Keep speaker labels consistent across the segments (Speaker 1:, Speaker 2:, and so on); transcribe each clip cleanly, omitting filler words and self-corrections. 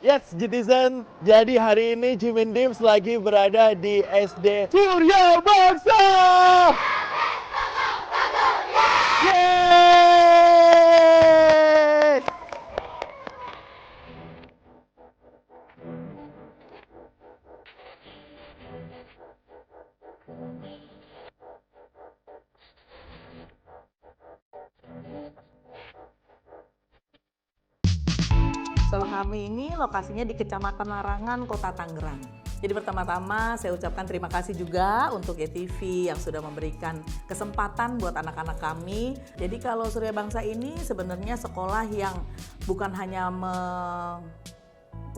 Speaker 1: Yes, Citizen. Jadi hari ini Jimin Dims lagi berada di SD Surya Bangsa. Yeay!
Speaker 2: Sekolah kami ini lokasinya di Kecamatan Larangan, Kota Tangerang. Jadi pertama-tama saya ucapkan terima kasih juga untuk YTV yang sudah memberikan kesempatan buat anak-anak kami. Jadi kalau Surya Bangsa ini sebenarnya sekolah yang bukan hanya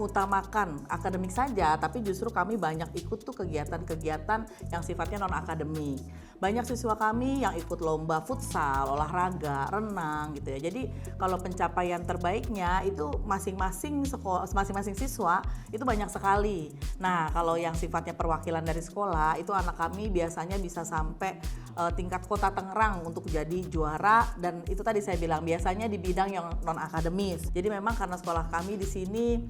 Speaker 2: utamakan akademik saja, tapi justru kami banyak ikut tuh kegiatan-kegiatan yang sifatnya non-akademik. Banyak siswa kami yang ikut lomba futsal, olahraga, renang gitu ya. Jadi kalau pencapaian terbaiknya itu masing-masing sekolah, masing-masing siswa itu banyak sekali. Nah, kalau yang sifatnya perwakilan dari sekolah itu anak kami biasanya bisa sampai tingkat Kota Tangerang untuk jadi juara, dan itu tadi saya bilang biasanya di bidang yang non-akademis. Jadi memang karena sekolah kami di sini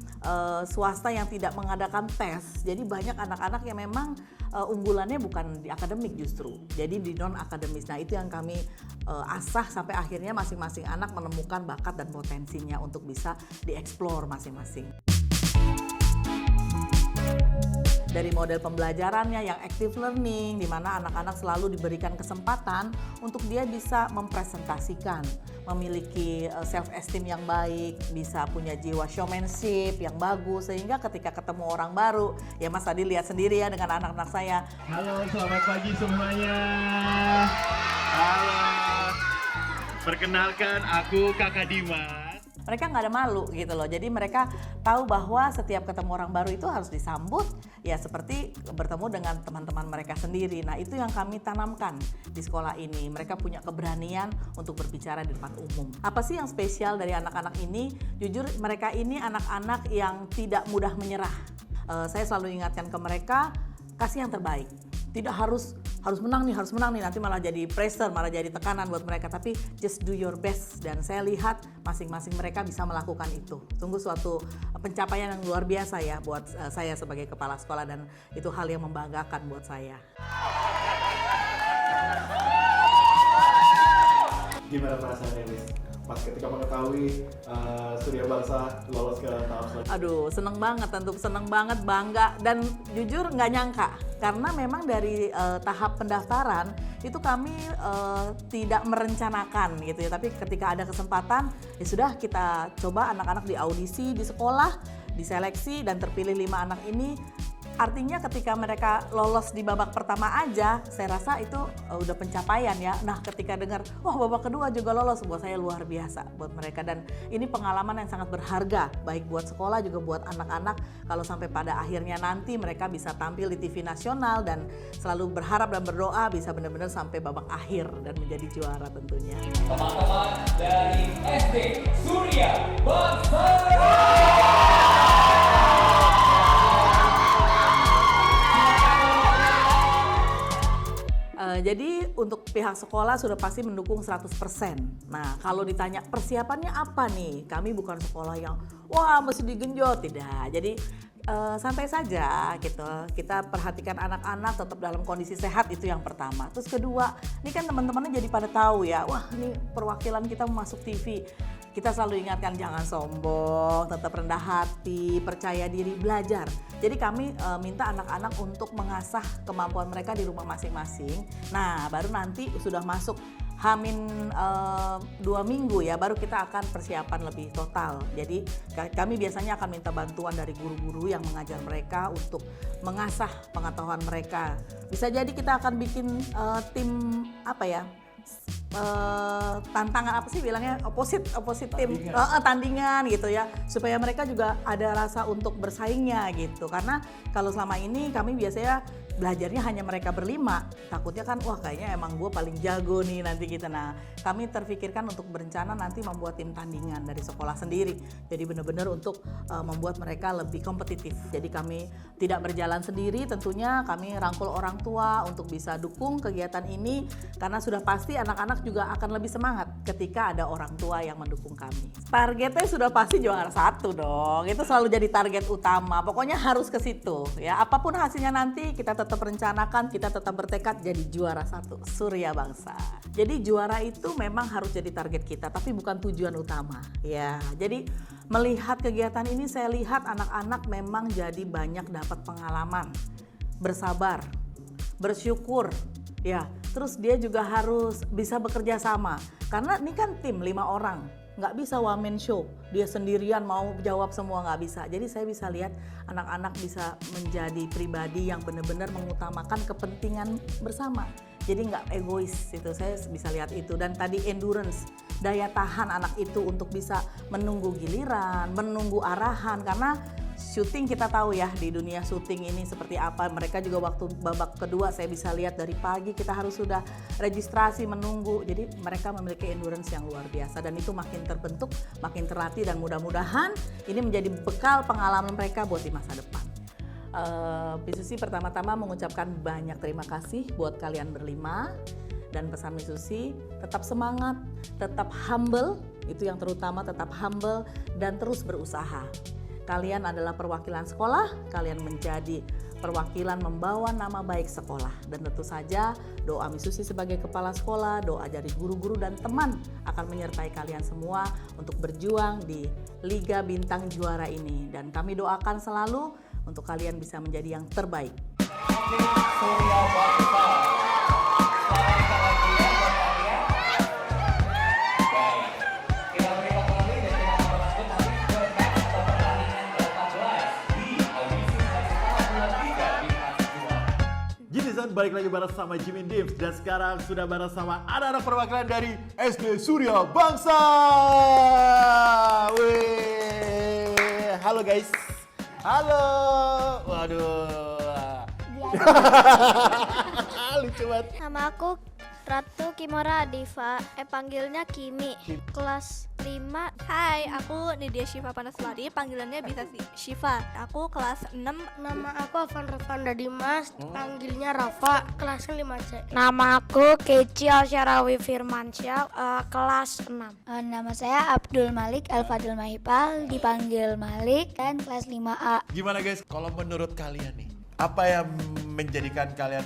Speaker 2: swasta yang tidak mengadakan tes, jadi banyak anak-anak yang memang unggulannya bukan di akademik justru, jadi di non akademis. Nah itu yang kami asah sampai akhirnya masing-masing anak menemukan bakat dan potensinya untuk bisa dieksplor masing-masing. Dari model pembelajarannya yang active learning, di mana anak-anak selalu diberikan kesempatan untuk dia bisa mempresentasikan, memiliki self-esteem yang baik, bisa punya jiwa showmanship yang bagus, sehingga ketika ketemu orang baru, ya Mas tadi lihat sendiri ya dengan anak-anak saya.
Speaker 1: Halo, selamat pagi semuanya. Halo. Perkenalkan, aku Kakak Dimas.
Speaker 2: Mereka nggak ada malu gitu loh, jadi mereka tahu bahwa setiap ketemu orang baru itu harus disambut ya seperti bertemu dengan teman-teman mereka sendiri. Nah itu yang kami tanamkan di sekolah ini, mereka punya keberanian untuk berbicara di depan umum. Apa sih yang spesial dari anak-anak ini? Jujur mereka ini anak-anak yang tidak mudah menyerah. Saya selalu ingatkan ke mereka, kasih yang terbaik. Tidak harus menang nih, nanti malah jadi pressure, malah jadi tekanan buat mereka, tapi just do your best. Dan saya lihat masing-masing mereka bisa melakukan itu. Sungguh suatu pencapaian yang luar biasa ya buat saya sebagai kepala sekolah, dan itu hal yang membanggakan buat saya.
Speaker 1: Gimana perasaannya, Miss? Pas ketika mengetahui Surya Bangsa lolos ke tahap selanjutnya?
Speaker 2: Aduh, seneng banget, tentu seneng banget, bangga, dan jujur nggak nyangka. Karena memang dari tahap pendaftaran itu kami tidak merencanakan gitu ya. Tapi ketika ada kesempatan, ya sudah kita coba anak-anak di audisi di sekolah, diseleksi dan terpilih 5 anak ini. Artinya ketika mereka lolos di babak pertama aja, saya rasa itu udah pencapaian ya. Nah ketika dengar, wah babak kedua juga lolos, buat saya luar biasa buat mereka. Dan ini pengalaman yang sangat berharga, baik buat sekolah juga buat anak-anak. Kalau sampai pada akhirnya nanti mereka bisa tampil di TV nasional, dan selalu berharap dan berdoa bisa benar-benar sampai babak akhir dan menjadi juara tentunya.
Speaker 3: Teman-teman dari SD Surya Bangsa.
Speaker 2: Jadi untuk pihak sekolah sudah pasti mendukung 100%. Nah kalau ditanya persiapannya apa nih, kami bukan sekolah yang wah mesti digenjot, tidak. Jadi santai saja gitu. Kita perhatikan anak-anak tetap dalam kondisi sehat, itu yang pertama. Terus kedua, ini kan teman-temannya jadi pada tahu ya, wah ini perwakilan kita masuk TV. Kita selalu ingatkan jangan sombong, tetap rendah hati, percaya diri, belajar. Jadi kami minta anak-anak untuk mengasah kemampuan mereka di rumah masing-masing. Nah baru nanti sudah masuk Hamin 2 minggu ya, baru kita akan persiapan lebih total. Jadi kami biasanya akan minta bantuan dari guru-guru yang mengajar mereka untuk mengasah pengetahuan mereka. Bisa jadi kita akan bikin tim apa ya, tantangan apa sih bilangnya, opposite tim, tandingan gitu ya, supaya mereka juga ada rasa untuk bersaingnya gitu. Karena kalau selama ini kami biasanya belajarnya hanya mereka berlima, takutnya kan wah kayaknya emang gue paling jago nih nanti kita. Nah kami terfikirkan untuk berencana nanti membuat tim tandingan dari sekolah sendiri, jadi benar-benar untuk membuat mereka lebih kompetitif. Jadi kami tidak berjalan sendiri, tentunya kami rangkul orang tua untuk bisa dukung kegiatan ini, karena sudah pasti anak-anak juga akan lebih semangat ketika ada orang tua yang mendukung kami. Targetnya sudah pasti juara 1 dong. Itu selalu jadi target utama. Pokoknya harus ke situ ya. Apapun hasilnya nanti kita tetap rencanakan, kita tetap bertekad jadi juara 1 Surya Bangsa. Jadi juara itu memang harus jadi target kita, tapi bukan tujuan utama ya. Jadi melihat kegiatan ini saya lihat anak-anak memang jadi banyak dapat pengalaman, bersabar, bersyukur ya. Terus dia juga harus bisa bekerja sama. Karena ini kan tim 5 orang, nggak bisa one man show. Dia sendirian mau jawab semua, nggak bisa. Jadi saya bisa lihat anak-anak bisa menjadi pribadi yang benar-benar mengutamakan kepentingan bersama. Jadi nggak egois, itu saya bisa lihat itu. Dan tadi endurance, daya tahan anak itu untuk bisa menunggu giliran, menunggu arahan. Karena syuting kita tahu ya di dunia syuting ini seperti apa. Mereka juga waktu babak kedua saya bisa lihat dari pagi kita harus sudah registrasi menunggu. Jadi mereka memiliki endurance yang luar biasa dan itu makin terbentuk, makin terlatih dan mudah-mudahan ini menjadi bekal pengalaman mereka buat di masa depan. Miss Susi pertama-tama mengucapkan banyak terima kasih buat kalian berlima dan pesan Miss Susi tetap semangat, tetap humble, itu yang terutama tetap humble dan terus berusaha. Kalian adalah perwakilan sekolah, kalian menjadi perwakilan membawa nama baik sekolah. Dan tentu saja doa Miss Susi sebagai kepala sekolah, doa dari guru-guru dan teman akan menyertai kalian semua untuk berjuang di Liga Bintang Juara ini. Dan kami doakan selalu untuk kalian bisa menjadi yang terbaik.
Speaker 3: Surya Bangsa. Selamat lagi ya buat kalian. Baik, kita beri kembali dan kita memasuki nanti ke match atau pertandingan ke-14 di audisi seleksi tahap 23 Bintang Juara.
Speaker 1: Gini Zan, balik lagi bareng sama Jimin Dims dan sekarang sudah bareng sama anak-anak perwakilan dari SD Surya Bangsa. Wih, halo guys. Halo. Waduh. Lucu banget.
Speaker 4: Nama aku Ratu Kimora Diva, panggilnya Kimi, kelas 5.
Speaker 5: Hai, aku Nidia Syifa Panaslari, panggilannya bisa Syifa. Aku kelas 6.
Speaker 4: Nama aku Avan Rafanda Dimas, panggilnya Rafa, kelas 5C.
Speaker 6: Nama aku Keci Alsyarawi Firmansyah, kelas 6.
Speaker 4: Nama saya Abdul Malik Al-Fadil Mahipal, dipanggil Malik, dan kelas 5A.
Speaker 1: Gimana guys, kalau menurut kalian nih, apa yang menjadikan kalian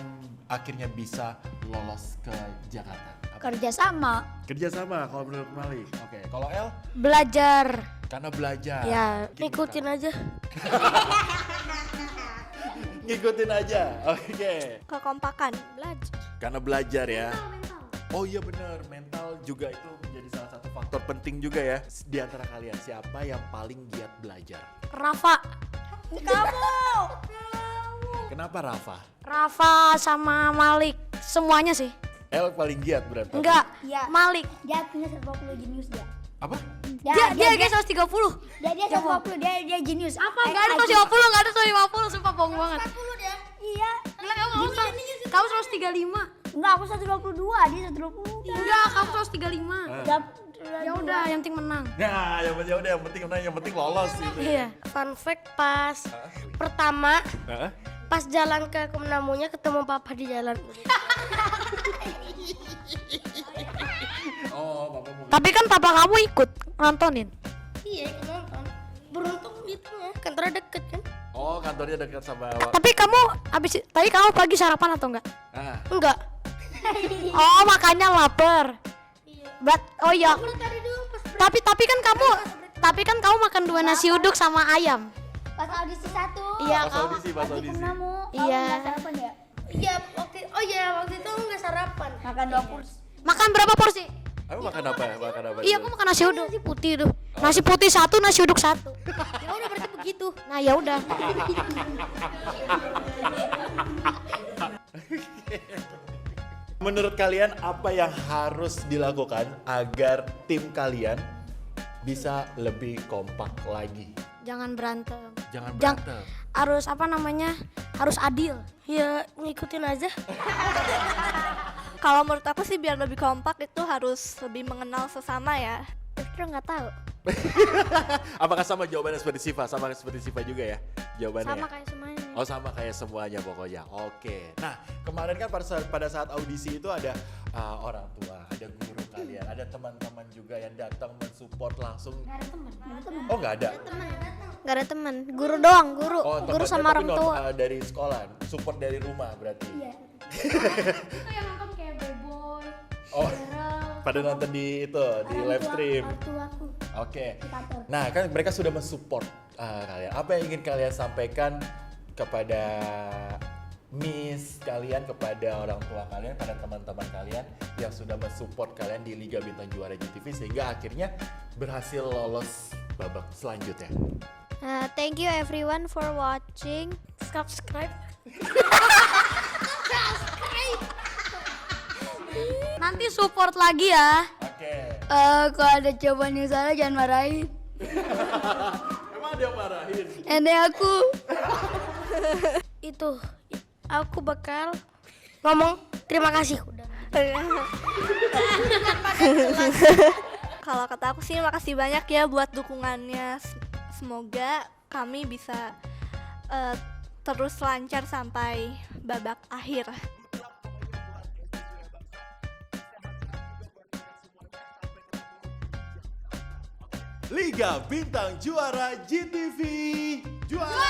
Speaker 1: akhirnya bisa lolos ke Jakarta?
Speaker 4: Kerjasama.
Speaker 1: Kerjasama kalau menurut Malik. Oke, kalau El?
Speaker 6: Belajar.
Speaker 1: Karena belajar.
Speaker 6: Ya,
Speaker 4: Ikutin aja.
Speaker 1: Ngikutin aja. Oke.
Speaker 5: Kekompakan, belajar.
Speaker 1: Karena belajar ya. Oh iya benar, mental juga itu menjadi salah satu faktor penting juga ya. Di antara kalian siapa yang paling giat belajar?
Speaker 6: Rafa.
Speaker 1: Kenapa Rafa?
Speaker 6: Rafa sama Malik. Semuanya sih.
Speaker 1: El paling giat berarti.
Speaker 6: Enggak,
Speaker 4: Iya.
Speaker 6: Malik.
Speaker 4: Dia punya 120 jenius dia.
Speaker 1: Apa?
Speaker 6: Dia 130.
Speaker 4: Dia 120, dia jenius.
Speaker 6: Apa? Enggak ada 150, enggak ada 150, sumpah bohong banget.
Speaker 4: 140 dia. Iya.
Speaker 6: Enggak, kamu 135.
Speaker 4: Enggak, aku 122, dia 120.
Speaker 6: Enggak, kamu 135. Ya udah, yang penting menang.
Speaker 1: Nah, yang penting menang, yang penting lolos gitu.
Speaker 6: Iya.
Speaker 4: Fun fact pas pertama
Speaker 1: Hah?
Speaker 4: pas jalan ke Kemenamunya ketemu papa di jalan.
Speaker 1: Oh, Bapak mau.
Speaker 6: Tapi kan papa kamu ikut nontonin.
Speaker 4: Iya, ikut nonton. Beruntung gitu ya, kantornya deket kan?
Speaker 1: Oh, kantornya dekat sama.
Speaker 6: Tapi kamu tadi kamu pagi sarapan atau enggak?
Speaker 1: Ah,
Speaker 4: Enggak.
Speaker 6: Oh, makanya lapar. Oh iya.
Speaker 4: Tadi dulu pas
Speaker 6: Tapi kan kamu makan 2 nasi uduk sama ayam.
Speaker 4: pas audisi 1.
Speaker 6: Iya,
Speaker 1: pas audisi, pas audisi.
Speaker 6: Iya.
Speaker 4: Sarapan ya? Iya, waktu itu enggak sarapan. Makan 2 porsi.
Speaker 6: Makan berapa porsi?
Speaker 1: Aku makan apa ya? Makan apa?
Speaker 6: Iya, aku makan nasi uduk. Nasi putih tuh. Nasi putih 1, nasi uduk 1.
Speaker 4: Ya udah berarti begitu.
Speaker 6: Nah, ya udah.
Speaker 1: Menurut kalian apa yang harus dilakukan agar tim kalian bisa lebih kompak lagi?
Speaker 6: Jangan berantem.
Speaker 1: Jangan
Speaker 6: Jang-
Speaker 1: berantem.
Speaker 6: Harus harus adil.
Speaker 4: Ya ngikutin aja.
Speaker 5: Kalau menurut aku sih biar lebih kompak itu harus lebih mengenal sesama ya.
Speaker 4: Justru nggak tahu.
Speaker 1: Apakah sama jawabannya seperti Siva? Sama seperti Siva juga ya? Jawabannya.
Speaker 6: Sama
Speaker 1: ya?
Speaker 6: kayak semuanya.
Speaker 1: Oh sama kayak semuanya pokoknya. Oke. Nah kemarin kan pada saat audisi itu ada orang tua, ada guru kalian, ada teman-teman juga yang datang mensupport langsung. Oh nggak ada.
Speaker 6: Gak ada teman, guru doang, guru
Speaker 1: Oh
Speaker 6: guru
Speaker 1: temannya
Speaker 6: sama
Speaker 1: tapi
Speaker 6: orang tua.
Speaker 1: dari sekolah, support dari rumah berarti.
Speaker 7: Iya. Itu yang nonton kayak Boy,
Speaker 1: Oh
Speaker 7: Daryl,
Speaker 1: pada nonton di itu di live stream.
Speaker 7: ortuaku.
Speaker 1: Oke. Nah kan mereka sudah mensupport kalian. Apa yang ingin kalian sampaikan kepada Miss kalian, kepada orang tua kalian, pada teman-teman kalian yang sudah mensupport kalian di Liga Bintang Juara GTV sehingga akhirnya berhasil lolos babak selanjutnya.
Speaker 6: Thank you everyone for watching. Subscribe. Nanti support lagi ya.
Speaker 1: Oke.
Speaker 4: Kalau ada jawaban yang salah jangan marahin.
Speaker 1: Emang ada yang marahin?
Speaker 4: Nenek aku.
Speaker 6: Itu aku bakal ngomong terima kasih udah.
Speaker 5: Kalau kata aku sih makasih banyak ya buat dukungannya. Semoga kami bisa terus lancar sampai babak akhir.
Speaker 1: Liga Bintang Juara GTV. Juara!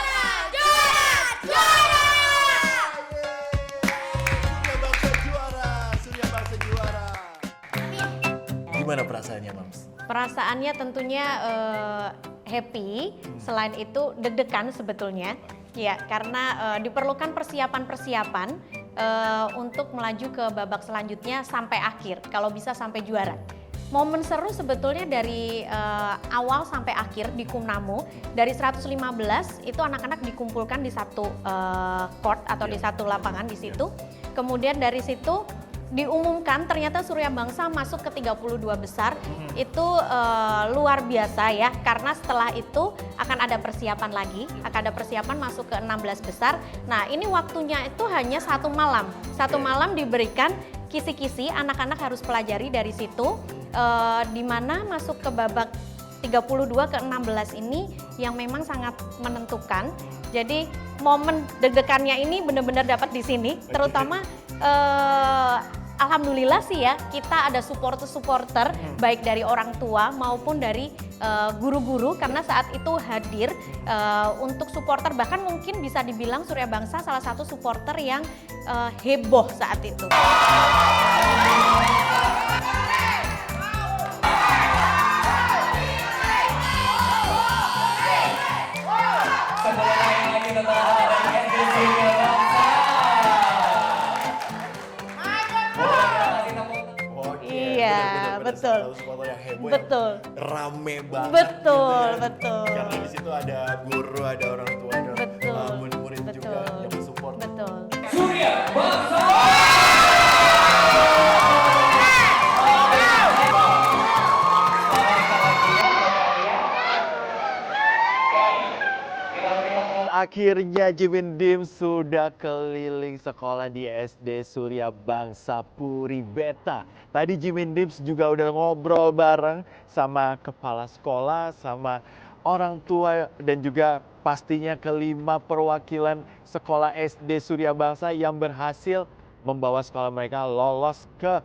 Speaker 1: Surya Bangsa juara. Gimana perasaannya, Mams?
Speaker 8: Perasaannya tentunya happy, selain itu deg-degan sebetulnya. Ya, karena diperlukan persiapan-persiapan untuk melaju ke babak selanjutnya sampai akhir, kalau bisa sampai juara. Momen seru sebetulnya dari awal sampai akhir di Kumnamu, dari 115 itu anak-anak dikumpulkan di satu court atau di satu lapangan di situ. Kemudian dari situ diumumkan ternyata Surya Bangsa masuk ke 32 besar. Itu luar biasa ya, karena setelah itu akan ada persiapan lagi, akan ada persiapan masuk ke 16 besar. Nah ini waktunya itu hanya 1 malam, 1 malam diberikan kisi-kisi, anak-anak harus pelajari dari situ, di mana masuk ke babak 32 ke 16 ini yang memang sangat menentukan. Jadi momen deg-degannya ini benar-benar dapat di sini, terutama alhamdulillah sih ya, kita ada supporter baik dari orang tua maupun dari guru-guru, karena saat itu hadir untuk supporter, bahkan mungkin bisa dibilang Surya Bangsa salah satu supporter yang heboh saat itu.
Speaker 3: Sebelum lagi tetap ada di SDC Surya Bangsa.
Speaker 8: Iya, betul.
Speaker 1: Foto yang heboh,
Speaker 8: Betul.
Speaker 1: yang rame banget.
Speaker 8: Betul,
Speaker 1: gitu ya.
Speaker 8: betul.
Speaker 1: Karena di situ ada guru, ada orang tua, ada
Speaker 8: Betul,
Speaker 1: murid-murid juga
Speaker 8: betul.
Speaker 1: yang mensupport.
Speaker 8: Betul.
Speaker 3: Surya Bangsa.
Speaker 1: Akhirnya Jimin Dim sudah keliling sekolah di SD Surya Bangsa Puri Beta. Tadi Jimin Dim juga udah ngobrol bareng sama kepala sekolah, sama orang tua, dan juga pastinya kelima perwakilan sekolah SD Surya Bangsa yang berhasil membawa sekolah mereka lolos ke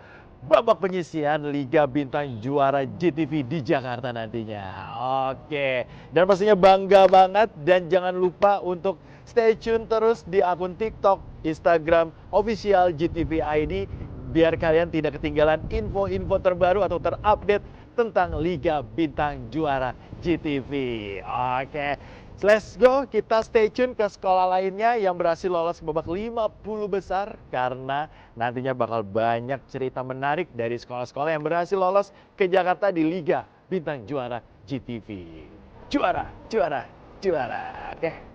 Speaker 1: babak penyisihan Liga Bintang Juara GTV di Jakarta nantinya. Oke, dan pastinya bangga banget, dan jangan lupa untuk stay tune terus di akun TikTok, Instagram official GTV ID biar kalian tidak ketinggalan info-info terbaru atau terupdate tentang Liga Bintang Juara GTV. Oke, let's go, kita stay tune ke sekolah lainnya yang berhasil lolos ke babak 50 besar, karena nantinya bakal banyak cerita menarik dari sekolah-sekolah yang berhasil lolos ke Jakarta di Liga Bintang Juara GTV. Juara, juara, juara. Oke.